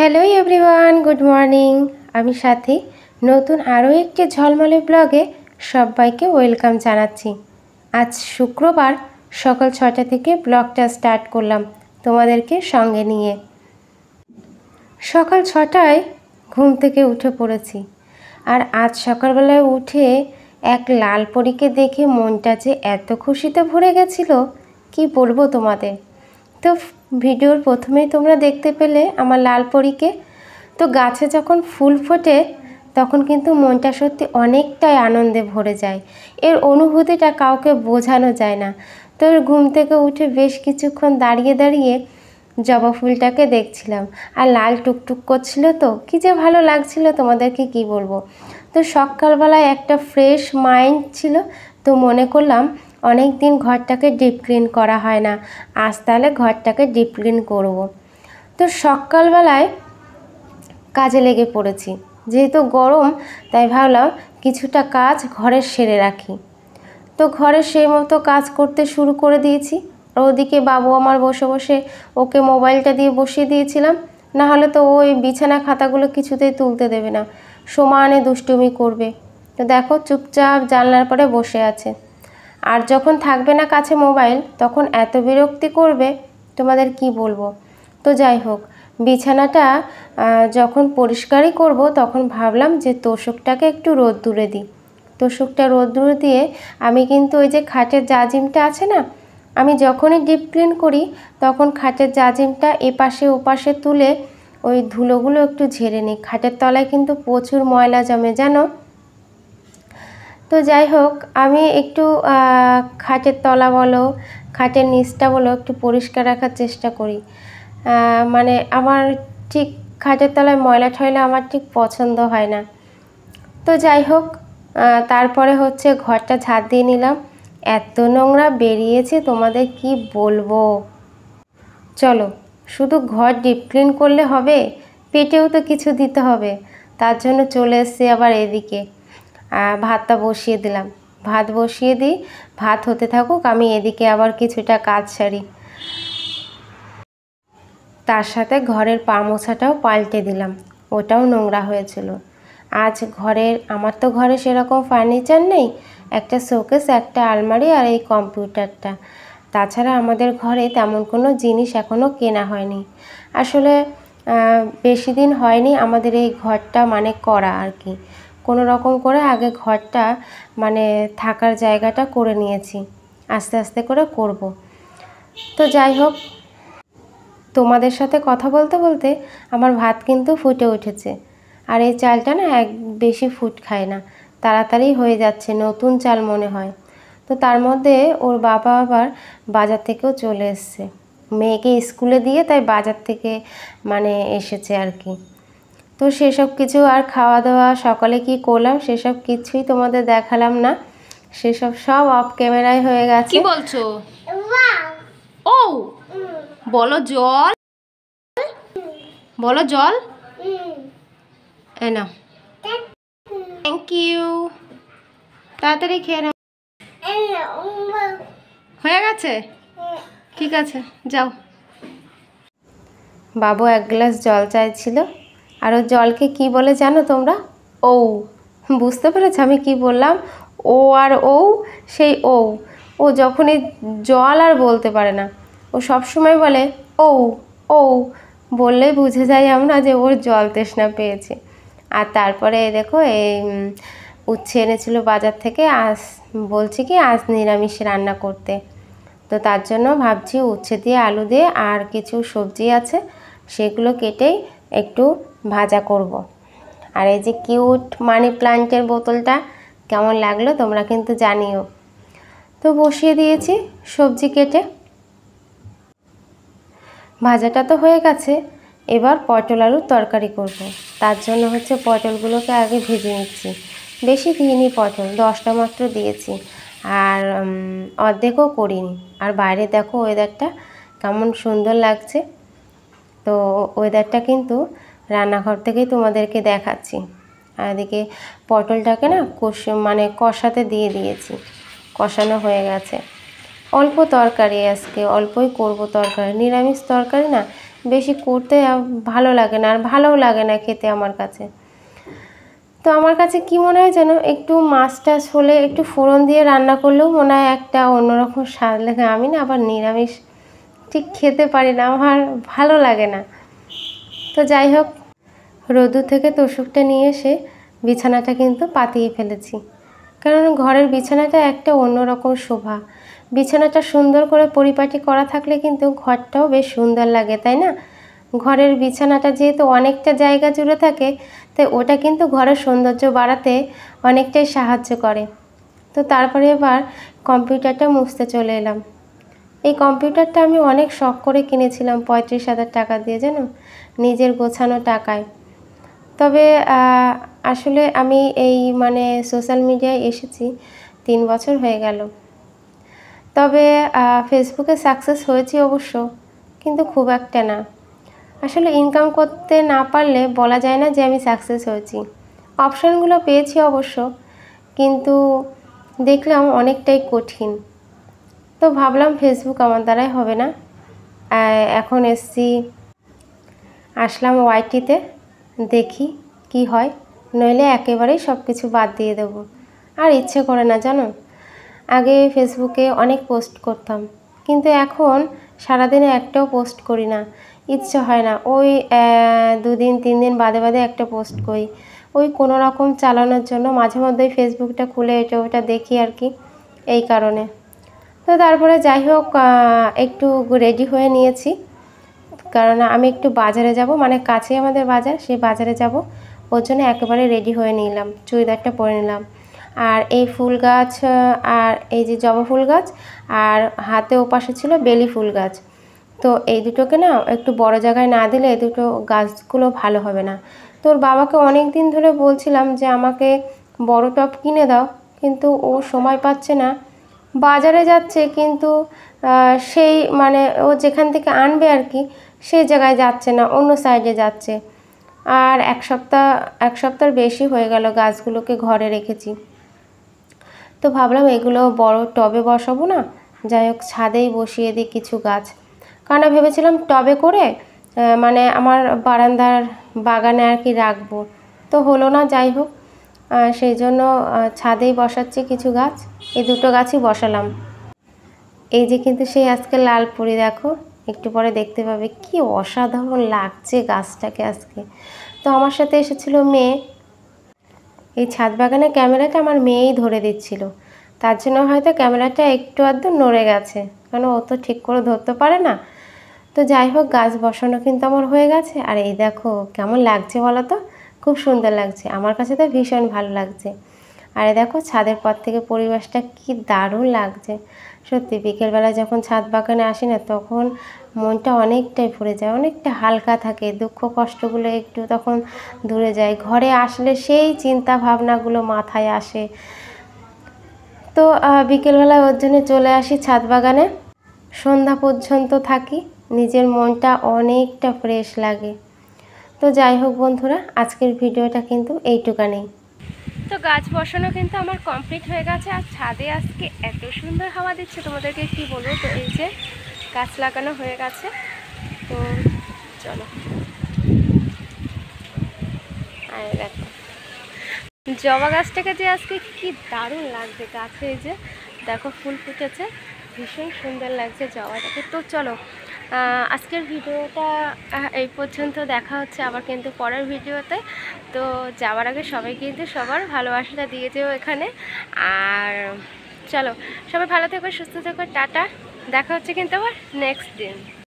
Hello everyone, good morning. আমি সাথী নতুন আরও একটি ঝলমলে ব্লগে সবাইকে ওয়েলকাম জানাচ্ছি। আজ শুক্রবার সকাল 6টা থেকে ব্লগটা স্টার্ট করলাম তোমাদেরকে সঙ্গে নিয়ে। সকাল 6টায় ঘুম থেকে উঠে পড়েছি, আর আজ সকালবেলায় উঠে এক লাল পরীকে দেখে মনটা যে এত খুশিতে ভরে গেছিল কি বলবো তোমাদের। তো ভিডিওর প্রথমেই তোমরা দেখতে পেলে আমার লাল পরীকে। তো গাছে যখন ফুল ফোটে তখন কিন্তু মনটা সত্যি অনেকটাই আনন্দে ভরে যায়। এর অনুভূতিটা কাউকে বোঝানো যায় না। তো ঘুম থেকে উঠে বেশ কিছুক্ষণ দাঁড়িয়ে দাঁড়িয়ে জবা ফুলটাকে দেখছিলাম, আর লাল টুকটুক করছিল, তো কী যে ভালো লাগছিল তোমাদেরকে কি বলবো। তো সকালবেলায় একটা ফ্রেশ মাইন্ড ছিল, তো মনে করলাম অনেক দিন ঘরটাকে ডিপ ক্লিন করা হয় না, আজ তাহলে ঘরটাকে ডিপ ক্লিন করব। তো সকালবেলায় কাজে লেগে পড়েছি, যেহেতু গরম তাই ভাবলাম কিছুটা কাজ ঘরের সেরে রাখি। তো ঘরে সেই মতো কাজ করতে শুরু করে দিয়েছি। আর ওদিকে বাবু আমার বসে বসে ওকে মোবাইলটা দিয়ে বসিয়ে দিয়েছিলাম, না হলে তো ওই বিছানা খাতাগুলো কিছুতেই তুলতে দেবে না, সমানে দুষ্টুমি করবে। তো দেখো চুপচাপ জানলার পরে বসে আছে। আর যখন থাকবে না কাছে মোবাইল তখন এত বিরক্তি করবে তোমাদের কি বলবো। তো যাই হোক, বিছানাটা যখন পরিষ্কারই করব তখন ভাবলাম যে তোষকটাকে একটু রোদ্দুরে দিই। তোষকটা রোদ্দুরে দিয়ে আমি কিন্তু ওই যে খাটের জাজিমটা আছে না, আমি যখনই ডিপ ক্লিন করি তখন খাটের জাজিমটা এপাশে ওপাশে তুলে ওই ধুলোগুলো একটু ঝেড়ে নিই। খাটের তলায় কিন্তু প্রচুর ময়লা জমে জানো। তো যাই হোক, আমি একটু খাটের তলা বলো খাটের নিচটা বলো একটু পরিষ্কার রাখার চেষ্টা করি। মানে আমার ঠিক খাটের তলায় ময়লা ঠয়লা আমার ঠিক পছন্দ হয় না। তো যাই হোক, তারপরে হচ্ছে ঘরটা ঝাড় দিয়ে নিলাম। এত নোংরা বেরিয়েছে তোমাদের কি বলবো। চলো, শুধু ঘর ডিপ ক্লিন করলে হবে, পেটেও তো কিছু দিতে হবে। তার জন্য চলে এসেছি আবার এদিকে। ভাতটা বসিয়ে দিলাম, ভাত বসিয়ে দিই, ভাত হতে থাকুক, আমি এদিকে আবার কিছুটা কাজ সারি। তার সাথে ঘরের পা মোছাটাও পাল্টে দিলাম, ওটাও নোংরা হয়েছিল। আজ আমার তো ঘরে সেরকম ফার্নিচার নেই, একটা শোকেস, একটা আলমারি আর এই কম্পিউটারটা। তাছাড়া আমাদের ঘরে তেমন কোনো জিনিস এখনও কেনা হয়নি। আসলে বেশি দিন হয়নি আমাদের এই ঘরটা মানে করা আর কি। কোনো রকম করে আগে ঘরটা মানে থাকার জায়গাটা করে নিয়েছি, আস্তে আস্তে করে করব। তো যাই হোক, তোমাদের সাথে কথা বলতে বলতে আমার ভাত কিন্তু ফুটে উঠেছে। আর এই চালটা না বেশি ফুট খায় না, তাড়াতাড়ি হয়ে যাচ্ছে, নতুন চাল মনে হয়। তো তার মধ্যে ওর বাবা আবার বাজার থেকেও চলে এসছে, মেয়েকে স্কুলে দিয়ে তাই বাজার থেকে মানে এসেছে আর কি। তো সেসব কিছু আর খাওয়া দাওয়া সকালে কি করলাম সেসব কিছুই তোমাদের দেখালাম না, সেসব সব অফ ক্যামেরায় হয়ে গেছে। কি বলছো? ও বলো জল, বলো জল। এই নাও, থ্যাংক ইউ। তাড়াতাড়ি খেয়ে নাও। হয়ে গেছে, ঠিক আছে যাও। বাবু এক গ্লাস জল চাইছিল, আর ও জলকে কি বলে জানো তোমরা? ও, বুঝতে পেরেছ আমি কি বললাম? ও আর ও, সেই ও। ও যখনই জল আর বলতে পারে না, ও সবসময় বলে ও ও, বললেই বুঝে যাই আমরা যে ওর জল তৃষ্ণা পেয়েছে। আর তারপরে দেখো এই উচ্ছে এনেছিল বাজার থেকে, আজ বলছি কি আজ নিরামিষ রান্না করতে। তো তার জন্য ভাবছি উচ্ছে দিয়ে আলু দিয়ে আর কিছু সবজি আছে সেগুলো কেটেই একটু ভাজা করব। আর এই যে কিউট মানি প্লান্টের বোতলটা কেমন লাগলো তোমরা কিন্তু জানিও। তো বসিয়ে দিয়েছি সবজি কেটে, ভাজাটা তো হয়ে গেছে, এবার পটল আলুর তরকারি করব। তার জন্য হচ্ছে পটলগুলোকে আগে ভেজে নিচ্ছি। বেশি দিইনি পটল, 10টা মাত্র দিয়েছি, আর অর্ধেকও করিনি। আর বাইরে দেখো ওয়েদারটা কেমন সুন্দর লাগছে। তো ওয়েদারটা কিন্তু রান্নাঘর থেকেই তোমাদেরকে দেখাচ্ছি। আর এদিকে পটলটাকে না মানে কষাতে দিয়ে দিয়েছি, কষানো হয়ে গেছে। অল্প তরকারি, আজকে অল্পই করব তরকারি, নিরামিষ তরকারি না, বেশি করতে ভালো লাগে না, আর ভালোও লাগে না খেতে আমার কাছে। তো আমার কাছে কি মনে হয় যেন একটু মাছ টাছ হলে একটু ফোড়ন দিয়ে রান্না করলেও মনে হয় একটা অন্যরকম স্বাদ লাগে। আমি না আবার নিরামিষ ঠিক খেতে পারি না, আমার ভালো লাগে না। তো যাই হোক, রোদ্দুর থেকে তোষকটা নিয়ে এসে বিছানাটা কিন্তু পাতিয়ে ফেলেছি, কারণ ঘরের বিছানাটা একটা অন্যরকম শোভা। বিছানাটা সুন্দর করে পরিপাটি করা থাকলে কিন্তু ঘরটাও বেশ সুন্দর লাগে, তাই না? ঘরের বিছানাটা যেহেতু অনেকটা জায়গা জুড়ে থাকে, তাই ওটা কিন্তু ঘরের সৌন্দর্য বাড়াতে অনেকটাই সাহায্য করে। তো তারপরে এবার কম্পিউটারটা মুছতে চলে এলাম। এই কম্পিউটারটা আমি অনেক শখ করে কিনেছিলাম 35,000 টাকা দিয়ে, জানো, নিজের গোছানো টাকায়। তবে আসলে আমি এই সোশ্যাল মিডিয়ায় এসেছি 3 বছর হয়ে গেল। তবে ফেসবুকে সাকসেস হয়েছি অবশ্য, কিন্তু খুব একটা না। আসলে ইনকাম করতে না পারলে বলা যায় না যে আমি সাকসেস হয়েছি। অপশানগুলো পেয়েছি অবশ্য, কিন্তু দেখলাম অনেকটাই কঠিন। তো ভাবলাম ফেসবুক আমার দ্বারাই হবে না। এখন আসলাম ওয়াইটিতে, দেখি কি হয়, নইলে একেবারেই সব কিছু বাদ দিয়ে দেবো। আর ইচ্ছে করে না, জানো। আগে ফেসবুকে অনেক পোস্ট করতাম, কিন্তু এখন সারাদিনে একটাও পোস্ট করি না, ইচ্ছে হয় না। ওই 2 দিন 3 দিন বাদে বাদে একটা পোস্ট করি, ওই কোনো রকম চালানোর জন্য। মাঝে মধ্যেই ফেসবুকটা খুলে এটা ওটা দেখি আর কি, এই কারণে। তো তারপরে যাই হোক, একটু রেডি হয়ে নিয়েছি, কারণ আমি একটু বাজারে যাব, কাছে আমাদের বাজার, সেই বাজারে যাব। ওর জন্য একেবারে রেডি হয়ে নিলাম, চুড়িদারটা পরে নিলাম। আর এই ফুল গাছ, আর এই যে জবা ফুল গাছ, আর হাতে ওপাশে ছিল বেলি ফুল গাছ। তো এই দুটোকে না একটু বড় জায়গায় না দিলে এই দুটো গাছগুলো ভালো হবে না। তো ওর বাবাকে অনেক দিন ধরে বলছিলাম যে আমাকে বড় টব কিনে দাও, কিন্তু ও সময় পাচ্ছে না, বাজারে যাচ্ছে, কিন্তু সেই ও যেখান থেকে আনবে আর কি, সেই জায়গায় যাচ্ছে না, অন্য সাইডে যাচ্ছে। আর এক সপ্তাহের বেশি হয়ে গেল গাছগুলোকে ঘরে রেখেছি। তো ভাবলাম এগুলো বড় টবে বসাবো না, যাই হোক ছাদেই বসিয়ে দিই কিছু গাছ। কারণ ভেবেছিলাম টবে করে আমার বারান্দার বাগানে আর কি রাখবো, তো হলো না। যাই হোক, সেই জন্য ছাদেই বসাচ্ছি কিছু গাছ। এই দুটো গাছই বসালাম। এই যে কিন্তু সেই আজকে লাল পরি, দেখো, একটু পরে দেখতে পাবে কি অসাধারণ লাগছে গাছটাকে আজকে। তো আমার সাথে এসেছিল মেয়ে, এই ছাদ বাগানের ক্যামেরাটা আমার মেয়েই ধরে দিচ্ছিল, তার জন্য হয়তো ক্যামেরাটা একটু আধটু নড়ে গেছে, কারণ ও তো ঠিক করে ধরতে পারে না। তো যাই হোক, গাছ বসানো কিন্তু আমার হয়ে গেছে। আর এই দেখো কেমন লাগছে বলো তো, খুব সুন্দর লাগছে, আমার কাছে তো ভীষণ ভালো লাগছে। আর দেখো ছাদের পর থেকে পরিবেশটা কি দারুণ লাগছে সত্যি। বিকেলবেলা যখন ছাদ বাগানে আসি না, তখন মনটা অনেকটাই ভরে যায়, অনেকটা হালকা থাকে, দুঃখ কষ্টগুলো একটু তখন দূরে যায়। ঘরে আসলে সেই চিন্তা ভাবনাগুলো মাথায় আসে। তো বিকেলবেলা ওর জন্য চলে আসি ছাদ বাগানে, সন্ধ্যা পর্যন্ত থাকি, নিজের মনটা অনেকটা ফ্রেশ লাগে। তো যাই হোক বন্ধুরা, আজকের ভিডিওটা কিন্তু এইটুকানেই। তো গাছ বসানো কিন্তু আমার কমপ্লিট হয়ে গেছে। আর ছাদে আজকে এত সুন্দর হাওয়া দিচ্ছে, তোমাদেরকে কি বলবো। তো এই যে গাছ লাগানো হয়ে গেছে, তো চলো। আর দেখো জবা গাছটাকে যে আজকে কি দারুণ লাগছে গাছে, এই যে দেখো ফুল ফুটেছে, ভীষণ সুন্দর লাগছে জবাটাকে। তো চলো, আজকের ভিডিওটা এই পর্যন্ত, দেখা হচ্ছে আবার কিন্তু পরের ভিডিওতে। তো যাওয়ার আগে সবাই কিন্তু সবার ভালোবাসাটা দিয়ে যেও এখানে। আর চলো, সবাই ভালো থেকো, সুস্থ থেকো, টাটা। দেখা হচ্ছে কিন্তু আবার নেক্সট দিন।